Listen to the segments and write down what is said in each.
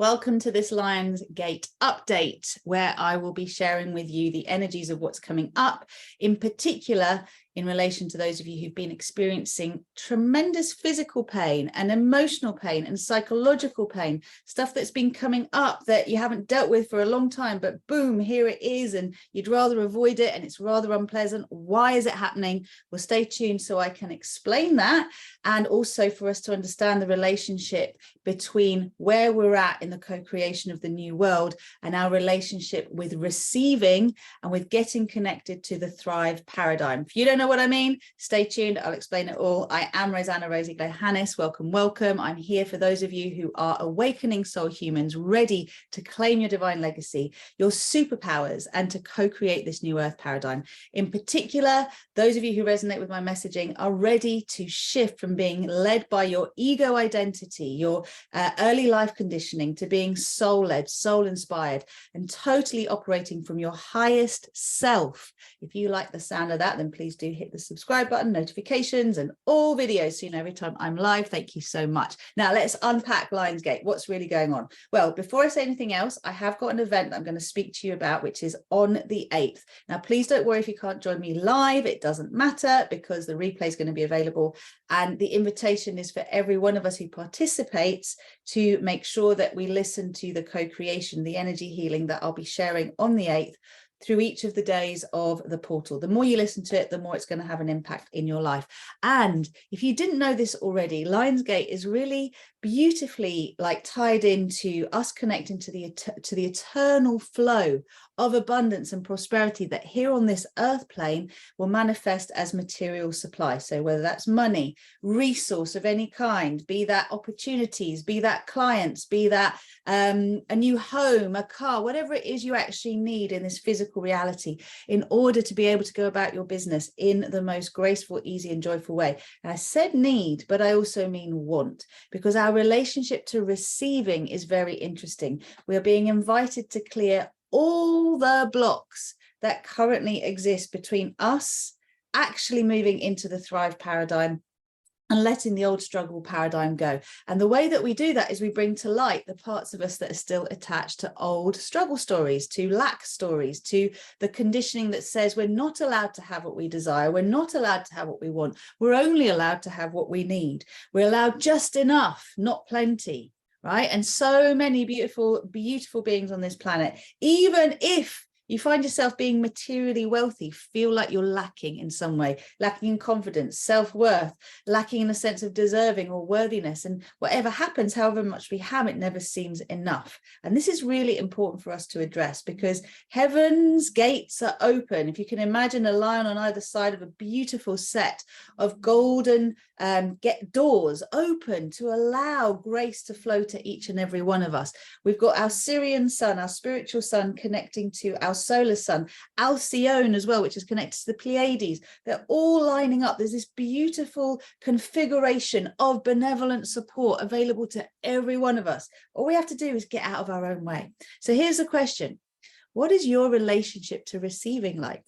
Welcome to this Lionsgate update, where I will be sharing with you the energies of what's coming up, in particular in relation to those of you who've been experiencing tremendous physical pain and emotional pain and psychological pain, stuff that's been coming up that you haven't dealt with for a long time, but boom, here it is, and you'd rather avoid it, and it's rather unpleasant. Why is it happening? Well, stay tuned so I can explain that, and also for us to understand the relationship between where we're at in the co-creation of the new world and our relationship with receiving and with getting connected to the Thrive paradigm. If you don't know what I mean, stay tuned, I'll explain it all. I am RozyGlow. Welcome, welcome. I'm here for those of you who are awakening soul humans, ready to claim your divine legacy, your superpowers, and to co-create this new earth paradigm. In particular, those of you who resonate with my messaging are ready to shift from being led by your ego identity, your early life conditioning, to being soul-led, soul-inspired, and totally operating from your highest self. If you like the sound of that, then please do hit the subscribe button, notifications, and all videos so you know every time I'm live. Thank you so much. Now let's unpack Lionsgate. What's really going on? Well, before I say anything else, I have got an event that I'm going to speak to you about, which is on the 8th. Now, please don't worry if you can't join me live. It doesn't matter, because the replay is going to be available, and the invitation is for every one of us who participates to make sure that we listen to the co-creation, the energy healing that I'll be sharing on the 8th through each of the days of the portal. The more you listen to it, the more it's going to have an impact in your life. And if you didn't know this already, Lionsgate is really beautifully tied into us connecting to the eternal flow of abundance and prosperity that here on this earth plane will manifest as material supply. So whether that's money, resource of any kind, be that opportunities, be that clients, be that a new home, a car, whatever it is you actually need in this physical reality in order to be able to go about your business in the most graceful, easy, and joyful way. And I said need, but I also mean want, because our relationship to receiving is very interesting. We are being invited to clear all the blocks that currently exist between us actually moving into the Thrive paradigm and letting the old struggle paradigm go. And the way that we do that is we bring to light the parts of us that are still attached to old struggle stories, to lack stories, to the conditioning that says we're not allowed to have what we desire, we're not allowed to have what we want, we're only allowed to have what we need. We're allowed just enough, not plenty, right? And so many beautiful, beautiful beings on this planet, even if you find yourself being materially wealthy, feel like you're lacking in some way, lacking in confidence, self-worth, lacking in a sense of deserving or worthiness. And whatever happens, however much we have, it never seems enough. And this is really important for us to address, because heaven's gates are open. If you can imagine a lion on either side of a beautiful set of golden doors open to allow grace to flow to each and every one of us. We've got our Syrian sun, our spiritual sun, connecting to our solar sun, Alcyone as well, which is connected to the Pleiades. They're all lining up. There's this beautiful configuration of benevolent support available to every one of us. All we have to do is get out of our own way. So here's the question: what is your relationship to receiving like?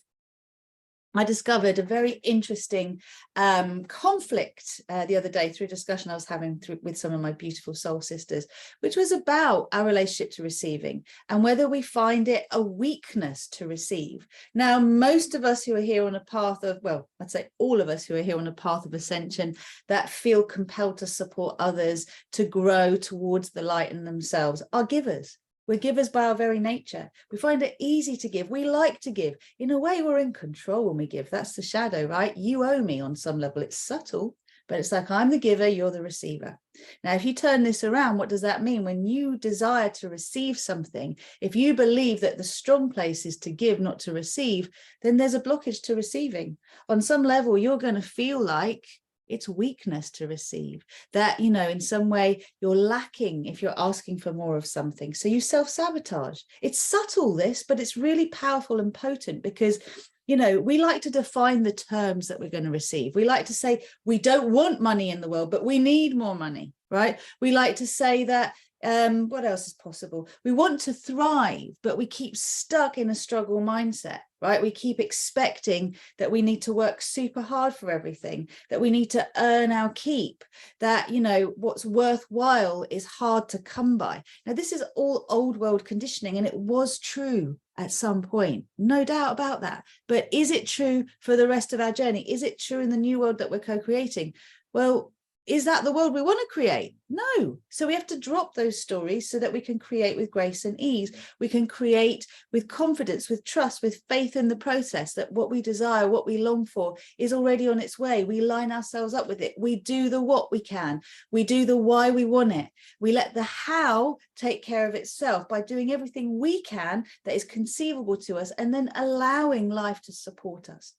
I discovered a very interesting conflict the other day through a discussion I was having with some of my beautiful soul sisters, which was about our relationship to receiving and whether we find it a weakness to receive. Now, most of us who are here on a path of, well, I'd say all of us who are here on a path of ascension that feel compelled to support others to grow towards the light in themselves are givers. We're givers by our very nature. We find it easy to give. We like to give. In a way, we're in control when we give. That's the shadow, right? You owe me on some level. It's subtle, but it's like I'm the giver, you're the receiver. Now, if you turn this around, what does that mean? When you desire to receive something, if you believe that the strong place is to give, not to receive, then there's a blockage to receiving. On some level, you're going to feel like it's weakness to receive, that, you know, in some way you're lacking if you're asking for more of something. So you self-sabotage. It's subtle, this, but it's really powerful and potent, because, you know, we like to define the terms that we're going to receive. We like to say we don't want money in the world, but we need more money, right? We like to say that What else is possible? We want to thrive, but we keep stuck in a struggle mindset, right? We keep expecting that we need to work super hard for everything, that we need to earn our keep, that, you know, what's worthwhile is hard to come by. Now, this is all old world conditioning, and it was true at some point, no doubt about that. But is it true for the rest of our journey? Is it true in the new world that we're co-creating? Well, is that the world we want to create? No. So we have to drop those stories so that we can create with grace and ease. We can create with confidence, with trust, with faith in the process, that what we desire, what we long for is already on its way. We line ourselves up with it. We do the what we can. We do the why we want it. We let the how take care of itself by doing everything we can that is conceivable to us, and then allowing life to support us.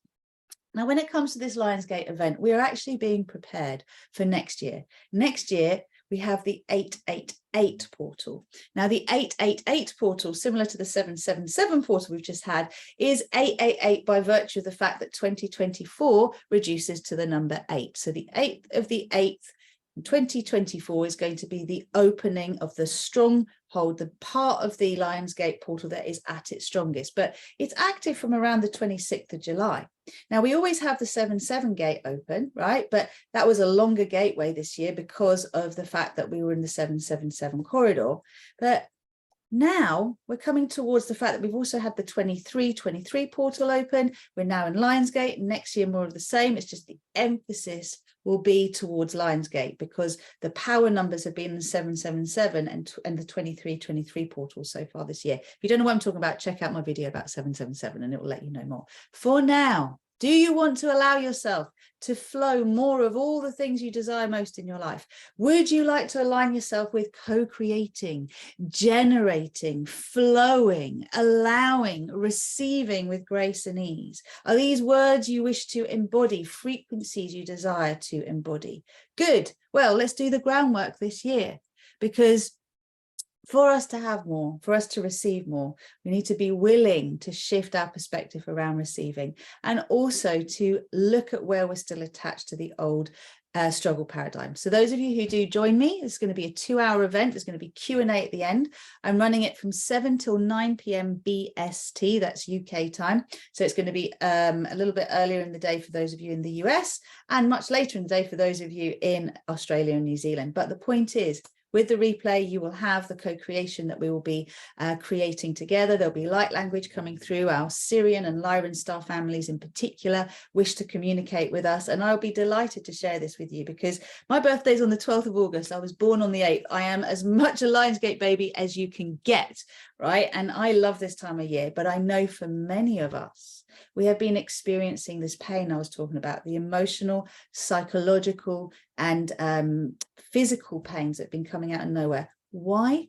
Now, when it comes to this Lionsgate event, we are actually being prepared for next year. Next year, we have the 888 portal. Now, the 888 portal, similar to the 777 portal we've just had, is 888 by virtue of the fact that 2024 reduces to the number 8. So the 8th of the 8th, 2024 is going to be the opening of the stronghold, the part of the Lionsgate portal that is at its strongest, but it's active from around the 26th of July. Now, we always have the 7-7 gate open, right? But that was a longer gateway this year because of the fact that we were in the 777 corridor. But now we're coming towards the fact that we've also had the 23 portal open. We're now in Lionsgate. Next year, more of the same. It's just the emphasis will be towards Lionsgate because the power numbers have been the 777 and the 23 portal so far this year. If you don't know what I'm talking about, check out my video about 777 and it will let you know more. For now, do you want to allow yourself to flow more of all the things you desire most in your life? Would you like to align yourself with co-creating, generating, flowing, allowing, receiving with grace and ease? Are these words you wish to embody, frequencies you desire to embody? Good. Well, let's do the groundwork this year, because for us to have more, for us to receive more, we need to be willing to shift our perspective around receiving, and also to look at where we're still attached to the old struggle paradigm. So those of you who do join me, it's going to be a 2-hour event. There's going to be Q&A at the end. I'm running it from 7 till 9 p.m. BST, that's UK time. So it's going to be a little bit earlier in the day for those of you in the US, and much later in the day for those of you in Australia and New Zealand. But the point is, with the replay, you will have the co-creation that we will be creating together. There'll be light language coming through. Our Syrian and Lyran star families in particular wish to communicate with us. And I'll be delighted to share this with you because my birthday is on the 12th of August. I was born on the 8th. I am as much a Lionsgate baby as you can get, right? And I love this time of year, but I know for many of us, we have been experiencing this pain I was talking about, the emotional, psychological, and physical pains that have been coming out of nowhere. Why?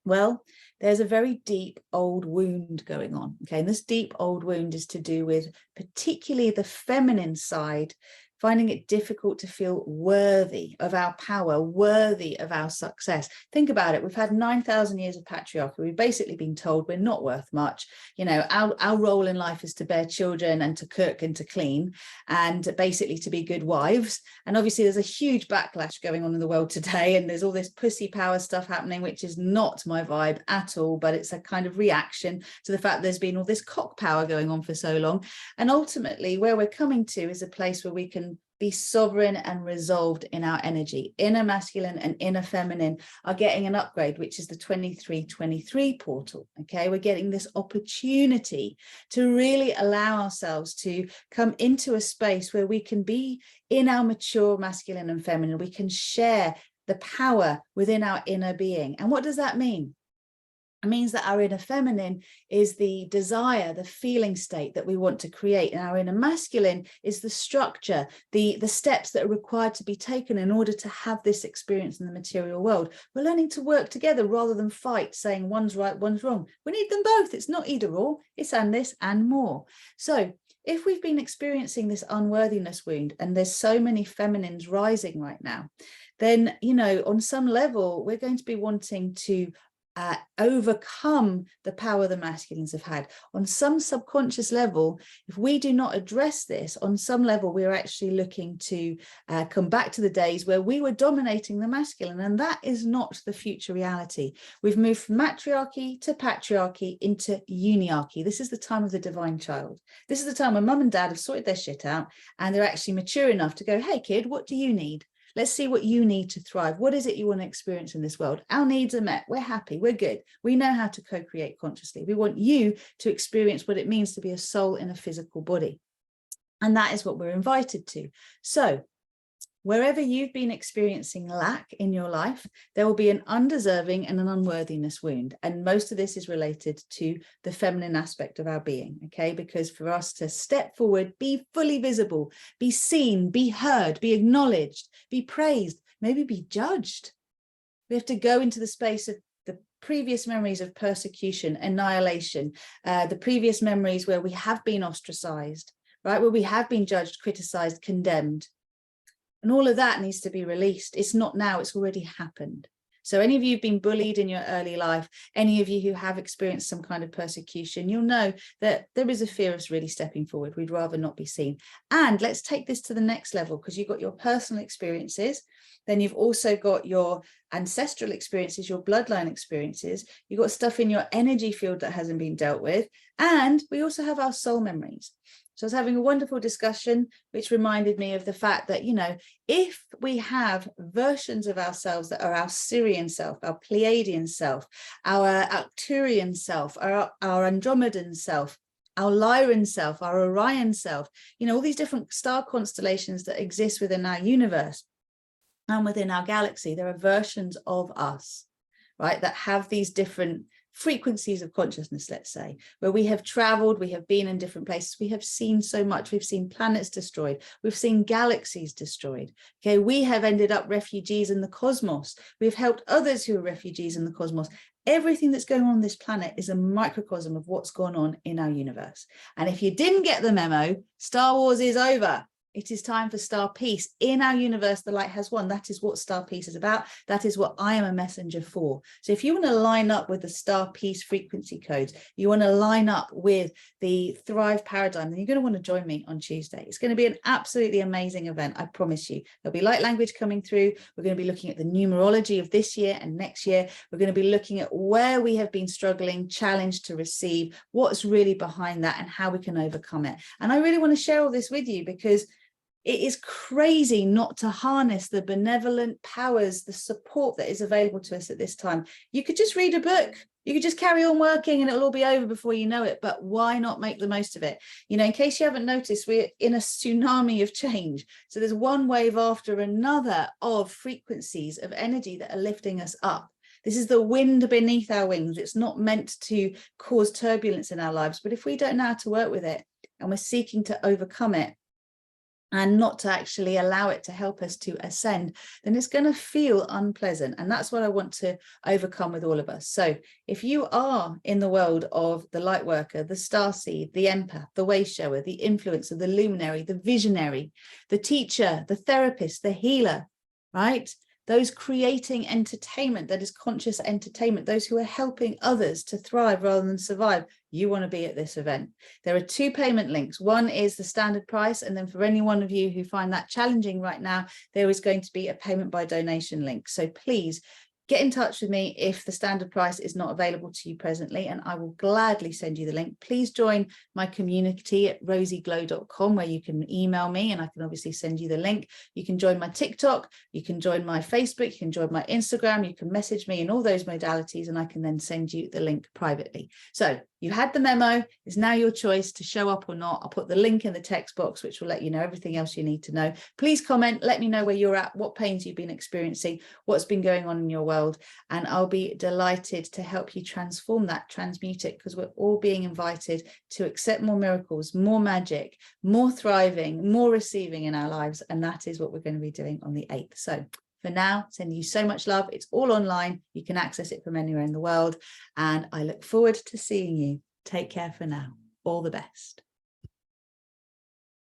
Well, there's a very deep old wound going on. Okay, and this deep old wound is to do with particularly the feminine side, finding it difficult to feel worthy of our power, worthy of our success. Think about it. We've had 9,000 years of patriarchy. We've basically been told we're not worth much. You know, our role in life is to bear children and to cook and to clean and basically to be good wives. And obviously there's a huge backlash going on in the world today. And there's all this pussy power stuff happening, which is not my vibe at all, but it's a kind of reaction to the fact there's been all this cock power going on for so long. And ultimately where we're coming to is a place where we can be sovereign and resolved in our energy. Inner masculine and inner feminine are getting an upgrade, which is the 23 portal. Okay, we're getting this opportunity to really allow ourselves to come into a space where we can be in our mature masculine and feminine. We can share the power within our inner being. And what does that mean? It means that our inner feminine is the desire, the feeling state that we want to create. And our inner masculine is the structure, the steps that are required to be taken in order to have this experience in the material world. We're learning to work together rather than fight, saying one's right, one's wrong. We need them both. It's not either or, it's and this and more. So if we've been experiencing this unworthiness wound, and there's so many feminines rising right now, then, you know, on some level, we're going to be wanting to overcome the power the masculines have had. On some subconscious level, if we do not address this, on some level, we're actually looking to come back to the days where we were dominating the masculine, and that is not the future reality. We've moved from matriarchy to patriarchy into uniarchy. This is the time of the divine child. This is the time when mum and dad have sorted their shit out and they're actually mature enough to go, hey kid, what do you need? Let's see what you need to thrive. What is it you want to experience in this world? Our needs are met. We're happy. We're good. We know how to co-create consciously. We want you to experience what it means to be a soul in a physical body. And that is what we're invited to. So wherever you've been experiencing lack in your life, there will be an undeserving and an unworthiness wound. And most of this is related to the feminine aspect of our being, okay? Because for us to step forward, be fully visible, be seen, be heard, be acknowledged, be praised, maybe be judged. We have to go into the space of the previous memories of persecution, annihilation, the previous memories where we have been ostracized, right? Where we have been judged, criticized, condemned. And all of that needs to be released. It's not now, it's already happened. So any of you who've been bullied in your early life, any of you who have experienced some kind of persecution, you'll know that there is a fear of really stepping forward. We'd rather not be seen. And let's take this to the next level, because you've got your personal experiences. Then you've also got your ancestral experiences, your bloodline experiences. You've got stuff in your energy field that hasn't been dealt with. And we also have our soul memories. So I was having a wonderful discussion, which reminded me of the fact that, you know, if we have versions of ourselves that are our Sirian self, our Pleiadian self, our Arcturian self, our Andromedan self, our Lyran self, our Orion self, you know, all these different star constellations that exist within our universe and within our galaxy, there are versions of us, right, that have these different frequencies of consciousness, let's say, where we have traveled, we have been in different places, we have seen so much, we've seen planets destroyed, we've seen galaxies destroyed, okay, we have ended up refugees in the cosmos, we've helped others who are refugees in the cosmos. Everything that's going on this planet is a microcosm of what's gone on in our universe. And if you didn't get the memo, Star Wars is over. It is time for star peace in our universe. The light has won. That is what star peace is about. That is what I am a messenger for. So if you want to line up with the star peace frequency codes, you want to line up with the Thrive paradigm, then you're going to want to join me on Tuesday. It's going to be an absolutely amazing event. I promise you. There'll be light language coming through. We're going to be looking at the numerology of this year and next year. We're going to be looking at where we have been struggling, challenged to receive, what's really behind that and how we can overcome it. And I really want to share all this with you because it is crazy not to harness the benevolent powers, the support that is available to us at this time. You could just read a book. You could just carry on working and it'll all be over before you know it. But why not make the most of it? You know, in case you haven't noticed, we're in a tsunami of change. So there's one wave after another of frequencies of energy that are lifting us up. This is the wind beneath our wings. It's not meant to cause turbulence in our lives. But if we don't know how to work with it and we're seeking to overcome it, and not to actually allow it to help us to ascend, then it's going to feel unpleasant. And that's what I want to overcome with all of us. So if you are in the world of the light worker, the starseed, the empath, the way shower, the influencer, the luminary, the visionary, the teacher, the therapist, the healer, right? Those creating entertainment that is conscious entertainment, those who are helping others to thrive rather than survive, you want to be at this event. There are two payment links. One is the standard price. And then for any one of you who find that challenging right now, there is going to be a payment by donation link. So please get in touch with me if the standard price is not available to you presently, and I will gladly send you the link. Please join my community at RozyGlow.com, where you can email me and I can obviously send you the link. You can join my TikTok, you can join my Facebook, you can join my Instagram, you can message me in all those modalities, and I can then send you the link privately. So you had the memo. It's now your choice to show up or not. I'll put the link in the text box, which will let you know everything else you need to know. Please comment, let me know where you're at, what pains you've been experiencing, what's been going on in your world, and I'll be delighted to help you transform that, transmute it, because we're all being invited to accept more miracles, more magic, more thriving, more receiving in our lives, and that is what we're going to be doing on the 8th. So for now, sending you so much love. It's all online. You can access it from anywhere in the world, and I look forward to seeing you. Take care for now. All the best.